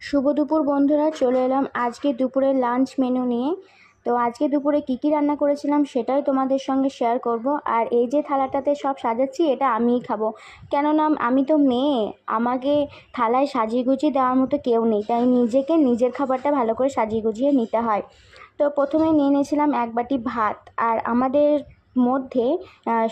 শুভ দুপুর বন্ধুরা, চলে এলাম আজকে দুপুরের লাঞ্চ মেনু নিয়ে। তো আজকে দুপুরে কী রান্না করেছিলাম সেটাই তোমাদের সঙ্গে শেয়ার করব। আর এই যে থালাটাতে সব সাজাচ্ছি এটা আমিই খাবো, কেননা আমি তো মেয়ে, আমাকে থালায় সাজিয়ে গুছিয়ে দেওয়ার মতো কেউ নেই, তাই নিজেকে নিজের খাবারটা ভালো করে সাজিয়ে গুছিয়ে নিতে হয়। তো প্রথমে নিয়ে নিয়েছিলাম এক বাটি ভাত। আর আমাদের মধ্যে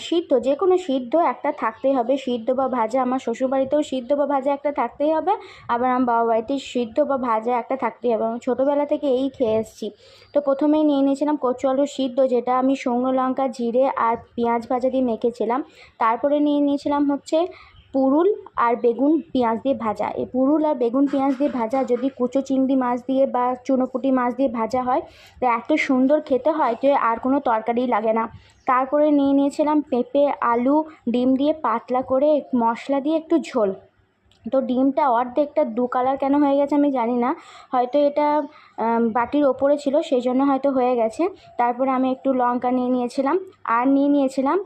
সিদ্ধ, যে কোনো সিদ্ধ একটা থাকতেই হবে, সিদ্ধ বা ভাজা। আমার শ্বশুরবাড়িতেও সিদ্ধ বা ভাজা একটা থাকতেই হবে, আবার আমার বাবা বাড়িতে সিদ্ধ বা ভাজা একটা থাকতেই হবে। আমি ছোটোবেলা থেকে এই খেয়ে এসেছি। তো প্রথমেই নিয়ে নিয়েছিলাম কচু আলু সিদ্ধ, যেটা আমি শুকনো লঙ্কা, জিরে আর পেঁয়াজ ভাজা দিয়ে মেখেছিলাম। তারপরে নিয়ে নিয়েছিলাম হচ্ছে পুরুল আর বেগুন পেঁয়াজ দিয়ে ভাজা। এই পুরুল আর বেগুন পেঁয়াজ দিয়ে ভাজা যদি কুচো চিংড়ি মাছ দিয়ে বা চুনোপুঁটি মাছ দিয়ে ভাজা হয় তো এত সুন্দর খেতে হয় যে আর কোনো তরকারিই লাগে না। তারপরে নিয়ে নিয়েছিলাম পেঁপে, আলু, ডিম দিয়ে পাতলা করে মশলা দিয়ে একটু ঝোল। তো ডিমটা অর্ধেকটা দু কালার কেন হয়ে গেছে আমি জানি না, হয়তো এটা বাটির ওপরে ছিল সেই জন্য হয়তো হয়ে গেছে। তারপরে আমি একটু লঙ্কা নিয়ে নিয়েছিলাম, আর নিয়ে নিয়েছিলাম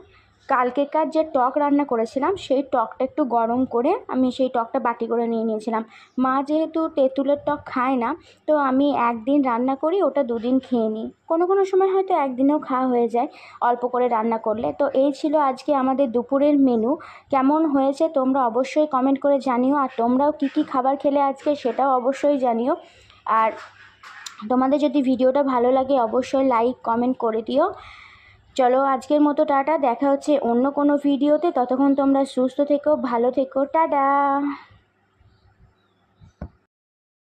কালকেকার যে টক রান্না করেছিলাম সেই টকটা একটু গরম করে আমি সেই টকটা বাটি করে নিয়ে নিয়েছিলাম। মা যেহেতু তেঁতুলের টক খায় না, তো আমি একদিন রান্না করি, ওটা দুদিন খেয়ে নিই। কোনো কোনো সময় হয়তো একদিনেও খাওয়া হয়ে যায় অল্প করে রান্না করলে। তো এই ছিল আজকে আমাদের দুপুরের মেনু। কেমন হয়েছে তোমরা অবশ্যই কমেন্ট করে জানিও, আর তোমরাও কী কী খাবার খেলে আজকে সেটাও অবশ্যই জানিও। আর তোমাদের যদি ভিডিওটা ভালো লাগে অবশ্যই লাইক কমেন্ট করে দিও। চলো আজকের মতো টাটা, দেখা হচ্ছে অন্য কোনো ভিডিওতে। ততক্ষণ তোমরা সুস্থ থেকো, ভালো থেকো, টাটা।